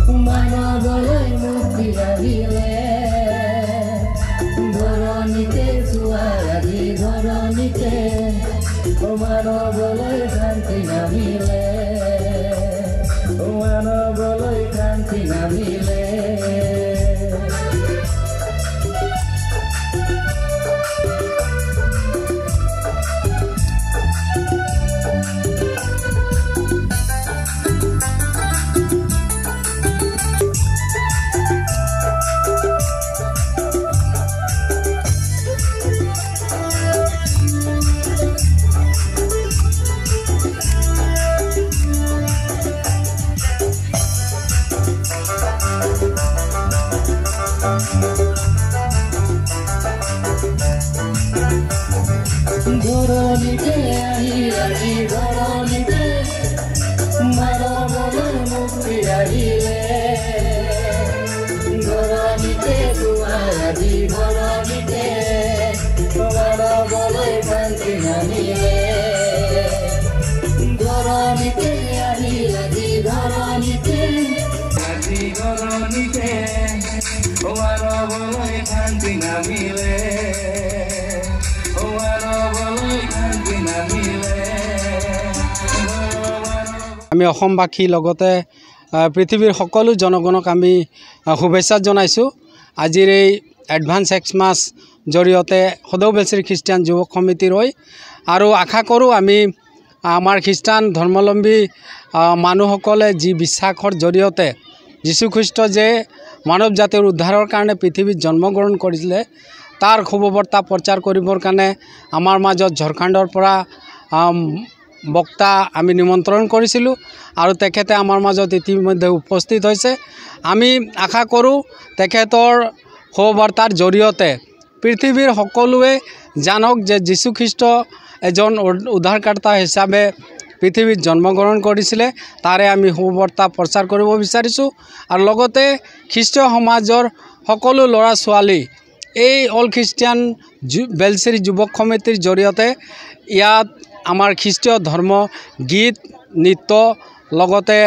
মানৱলৈ মুক্তি আহিলে ধৰণীতে চোৱাৰ আদি ধৰণীতে মানৱলৈ শান্তি নামিলে মানৱলৈ শান্তি নামিলে ধৰণীতে আহিলে ধৰণীতে মানৱলৈ মুক্তি আহিলে ধৰণীতে আদি ধৰণীতে মানৱলৈ শান্তি নামিলে ধৰণীতে আহিলে ধৰণীতে আদি ধৰণীতে মানৱলৈ শান্তি নামিলে আমি অসমবাসী লগতে পৃথিৱীৰ সকলো জনগণক আমি শুভেচ্ছা জনাইছোঁ। আজিৰ এই এডভান্স এক্সমাছ জৰিয়তে সদৌ বেলশ্ৰী খ্ৰীষ্টিয়ান যুৱক সমিতিৰ হৈ আৰু আশা কৰোঁ আমি আমাৰ খ্ৰীষ্টান ধৰ্মাৱলম্বী মানুহসকলে যি বিশ্বাসৰ জৰিয়তে যীশুখ্ৰীষ্ট যে মানৱ জাতিৰ উদ্ধাৰৰ কাৰণে পৃথিৱীত জন্মগ্ৰহণ কৰিছিলে তাৰ শুভবাৰ্তা প্ৰচাৰ কৰিবৰ কাৰণে আমাৰ মাজত ঝাৰখণ্ডৰ পৰা বক্তা আমি নিমন্ত্ৰণ কৰিছিলোঁ আৰু তেখেতে আমাৰ মাজত ইতিমধ্যে উপস্থিত হৈছে। আমি আশা কৰোঁ তেখেতৰ শুভবাৰ্তাৰ জৰিয়তে পৃথিৱীৰ সকলোৱে জানক যে যীশুখ্ৰীষ্ট এজন উদ্ধাৰকৰ্তা হিচাপে পৃথিৱীত জন্মগ্ৰহণ কৰিছিলে তাৰে আমি শুভবাৰ্তা প্ৰচাৰ কৰিব বিচাৰিছোঁ আৰু লগতে খ্ৰীষ্টীয় সমাজৰ সকলো ল'ৰা ছোৱালী এই অল খ্ৰীষ্টিয়ান বেলশ্ৰী যুৱক সমিতিৰ জৰিয়তে ইয়াত আমাৰ খ্ৰীষ্টীয় ধৰ্ম গীত নৃত্য লগতে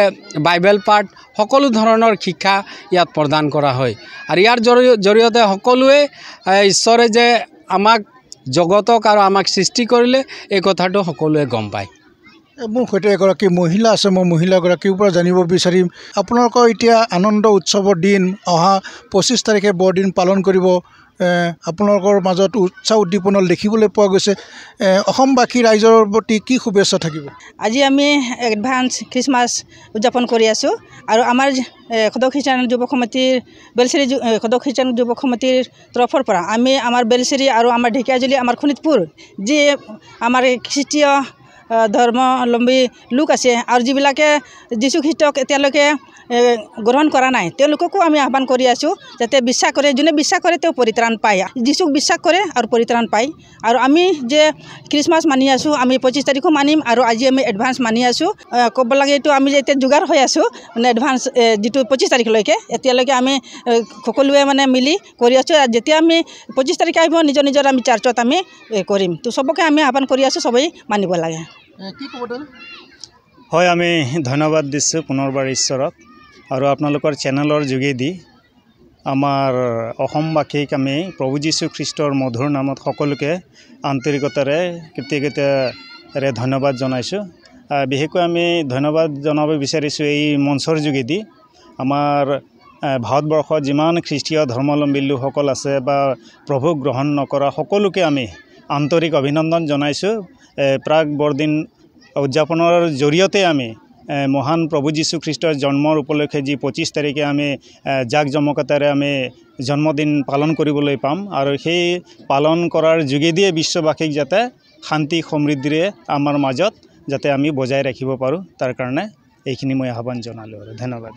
বাইবেল পাঠ সকলো ধৰণৰ শিক্ষা ইয়াত প্ৰদান কৰা হয় আৰু ইয়াৰ জৰিয়তে সকলোৱে ঈশ্বৰে যে আমাক জগতক আৰু আমাক সৃষ্টি কৰিলে এই কথাটো সকলোৱে গম পায়। মোৰ সৈতে এগৰাকী মহিলা আছে, মই মহিলাগৰাকীৰ পৰা জানিব বিচাৰিম আপোনালোকৰ এতিয়া আনন্দ উৎসৱৰ দিন অহা 25 তাৰিখে বৰদিন পালন কৰিব আপোনালোকৰ মাজত উৎসাহ উদ্দীপনা দেখিবলৈ পোৱা গৈছে অসমবাসী ৰাইজৰ প্ৰতি কি শুভেচ্ছা থাকিব? আজি আমি এডভান্স খ্ৰীষ্টমাছ উদযাপন কৰি আছোঁ আৰু আমাৰ সদৌ খ্ৰীষ্টান যুৱক সমিতিৰ বেলশ্ৰী সদৌ খ্ৰীষ্টান যুৱক সমিতিৰ তৰফৰ পৰা আমি আমাৰ বেলশ্ৰী আৰু আমাৰ ঢেকীয়াজুলি আমাৰ শোণিতপুৰ যি আমাৰ খ্ৰীষ্টীয় ধৰ্মাৱলম্বী লোক আছে আৰু যিবিলাকে যীশুখ্ৰীষ্টক এতিয়ালৈকে গ্ৰহণ কৰা নাই তেওঁলোককো আমি আহ্বান কৰি আছোঁ যাতে বিশ্বাস কৰে, যোনে বিশ্বাস কৰে তেওঁ পৰিত্ৰাণ পায়, যীশুক বিশ্বাস কৰে আৰু পৰিত্ৰাণ পায়। আৰু আমি যে খ্ৰীষ্টমাছ মানি আছোঁ আমি 25 তাৰিখো মানিম আৰু আজি আমি এডভান্স মানি আছোঁ। ক'ব লাগে এইটো আমি এতিয়া যোগাৰ হৈ আছোঁ মানে এডভান্স যিটো 25 তাৰিখলৈকে এতিয়ালৈকে আমি সকলোৱে মানে মিলি কৰি আছোঁ। যেতিয়া আমি 25 তাৰিখে আহিব নিজৰ নিজৰ আমি চাৰ্চত আমি কৰিম তো চবকে আমি আহ্বান কৰি আছোঁ, সবেই মানিব লাগে। হয়, আমি ধন্যবাদ দিছোঁ পুনৰবাৰ ঈশ্বৰক আৰু আপোনালোকৰ চেনেলৰ যোগেদি আমাৰ অসমবাসীক আমি প্ৰভু যীশুখ্ৰীষ্টৰ মধুৰ নামত সকলোকে আন্তৰিকতাৰে কৃতজ্ঞতাৰে ধন্যবাদ জনাইছোঁ। বিশেষকৈ আমি ধন্যবাদ জনাব বিচাৰিছোঁ এই মঞ্চৰ যোগেদি আমাৰ ভাৰতবৰ্ষত যিমান খ্ৰীষ্টীয় ধৰ্মাৱলম্বী লোকসকল আছে বা প্ৰভু গ্ৰহণ নকৰা সকলোকে আমি আন্তৰিক অভিনন্দন জনাইছোঁ। প্ৰাক বৰদিন উদযাপনৰ জৰিয়তে আমি মহান প্ৰভু যীশুখ্ৰীষ্টৰ জন্মৰ উপলক্ষে যি 25 তাৰিখে আমি জাক জমকতাৰে আমি জন্মদিন পালন কৰিবলৈ পাম আৰু সেই পালন কৰাৰ যোগেদিয়ে বিশ্ববাসীক যাতে শান্তি সমৃদ্ধিৰে আমাৰ মাজত যাতে আমি বজাই ৰাখিব পাৰোঁ তাৰ কাৰণে এইখিনি মই আহ্বান জনালোঁ আৰু ধন্যবাদ।